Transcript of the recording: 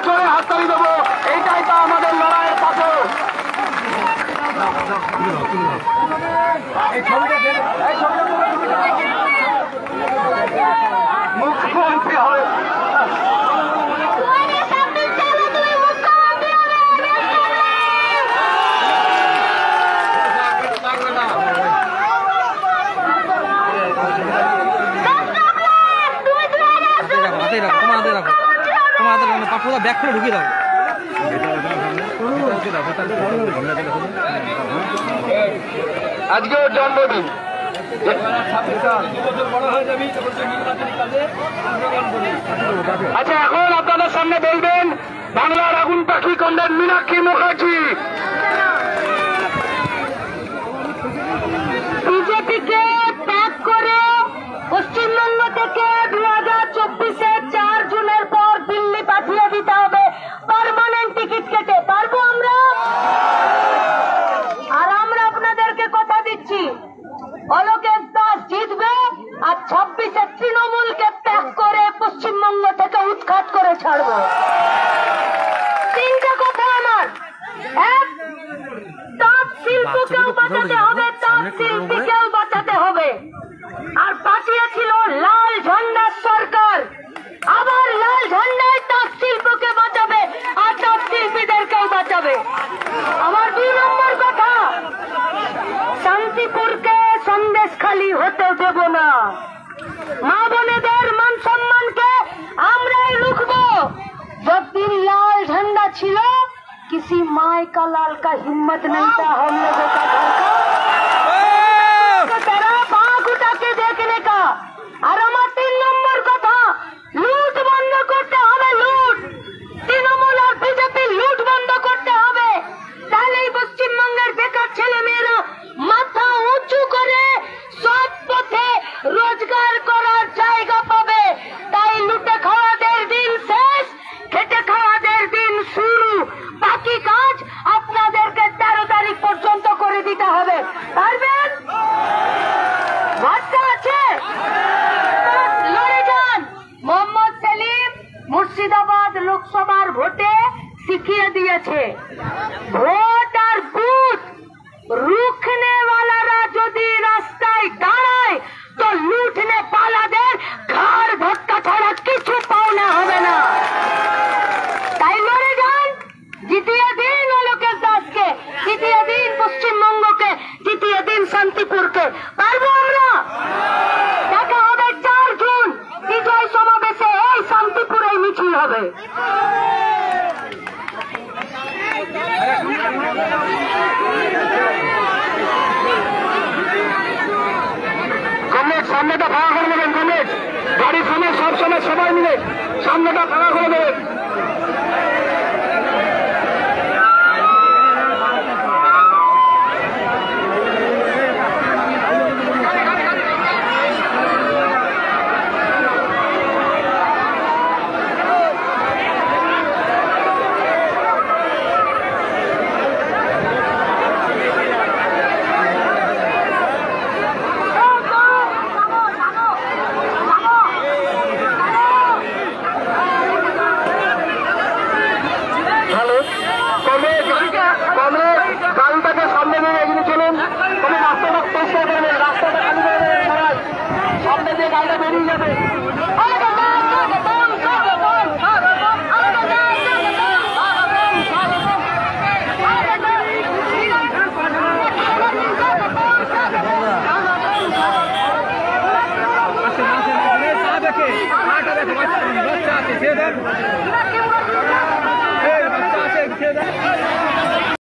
জোরে হাততালি দেবো, এইটাই তো আমাদের লড়াইয়ের পথে। মুখ্যমন্ত্রী হবে ব্যাগ করে ঢুকিয়ে দাও। আজকে ওর জন্মদিন। আচ্ছা, এখন আপনাদের সামনে বলবেন বাংলার আগুন পাখি কন্যা মীনাক্ষী মুখার্জি। বিজেপিকে ত্যাগ করে পশ্চিমবঙ্গ থেকে 2024-এর 4 জুনের পর দিল্লি পাঠিয়ে দিতে হবে পার্মানেন্ট টিকিট কেটে। পারবো আমরা? আর আমরা আপনাদেরকে কথা দিচ্ছি, অলোকেশ দাস জিতবে আর 26-এ তৃণমূলকে ত্যাগ করে পশ্চিমবঙ্গ থেকে উৎখাত করে ছাড়বো। তিনটা কথা আমার। এক, তাঁত শিল্পকেও বাঁচাতে হবে, তাঁত শিল্পীকেও বাঁচাতে হবে। আর পাঠিয়েছিল লাল ঝান্ডার সরকার, আবার লাল ঝান্ডায় তাঁত শিল্পকে বাঁচাবে আর তাঁত শিল্পীদেরকেও বাঁচাবে। আমার 2 নম্বর কথা, শান্তিপুরকে সন্দেশখালী হতে দেব না। মা বোনেদের মান সম্মানকে আমরাই রুখবো। যতদিন লাল झंडा ছিল, किसी माई का लाल का हिम्मत नहीं था हम लोगों का घर का तरह आंख उठा के देखने का। और আমার 3 নম্বর কথা, লুট বন্ধ করতে হবে। লুট, তৃণমূল আর বিজেপি লুট বন্ধ করতে হবে। তাহলেই পশ্চিমবঙ্গের বেকার ছেলে মেয়েরা মাথা উঁচু করে সৎ পথে রোজগার করার জায়গা পাবে। তাই লুটে খাওয়াদের দিন শেষ, খেটে খাওয়াদের দিন শুরু। বাকি কাজ আপনাদেরকে 13 তারিখ পর্যন্ত করে দিতে হবে। পারবেন? ভরসা আছে? লড়ে যান। মোহাম্মদ সেলিম মুর্শিদাবাদ লোকসভার ভোটে শিখিয়ে দিয়েছে, ভোট আর বুথ রুখনে वालाরা যদি রাস্তায় দাঁড়ায় তো লুটনে পালাদের ঘাড় ধাক্কা ছাড়া কিছু পাওনা হবে না। তাই লড়ে যান, জিতিয়ে দিন অলোকেশ দাসকে, জিতিয়ে দিন পশ্চিমবঙ্গকে, জিতিয়ে দিন শান্তিপুরকে। পারবো আমরা? দেখা হবে 4 জুন বিজয় সমাবেশে, এই শান্তিপুরে মিছিল হবে। কমরেড, সামনেটা ফাঁকা করে দেবেন। কমরেড, গাড়ির সামনে সব সময় সবাই মিলে সামনেটা ফাঁকা করে দেবেন। গাড়িটাকে সামনে নিয়ে এগিয়ে চলুন। তবে রাস্তাটা পরিষ্কার করবেন, রাস্তাটা খালি করে দেবেন। সবাই সামনে দিয়ে গাড়িটা বেরিয়ে যাবে। বাচ্চা আছে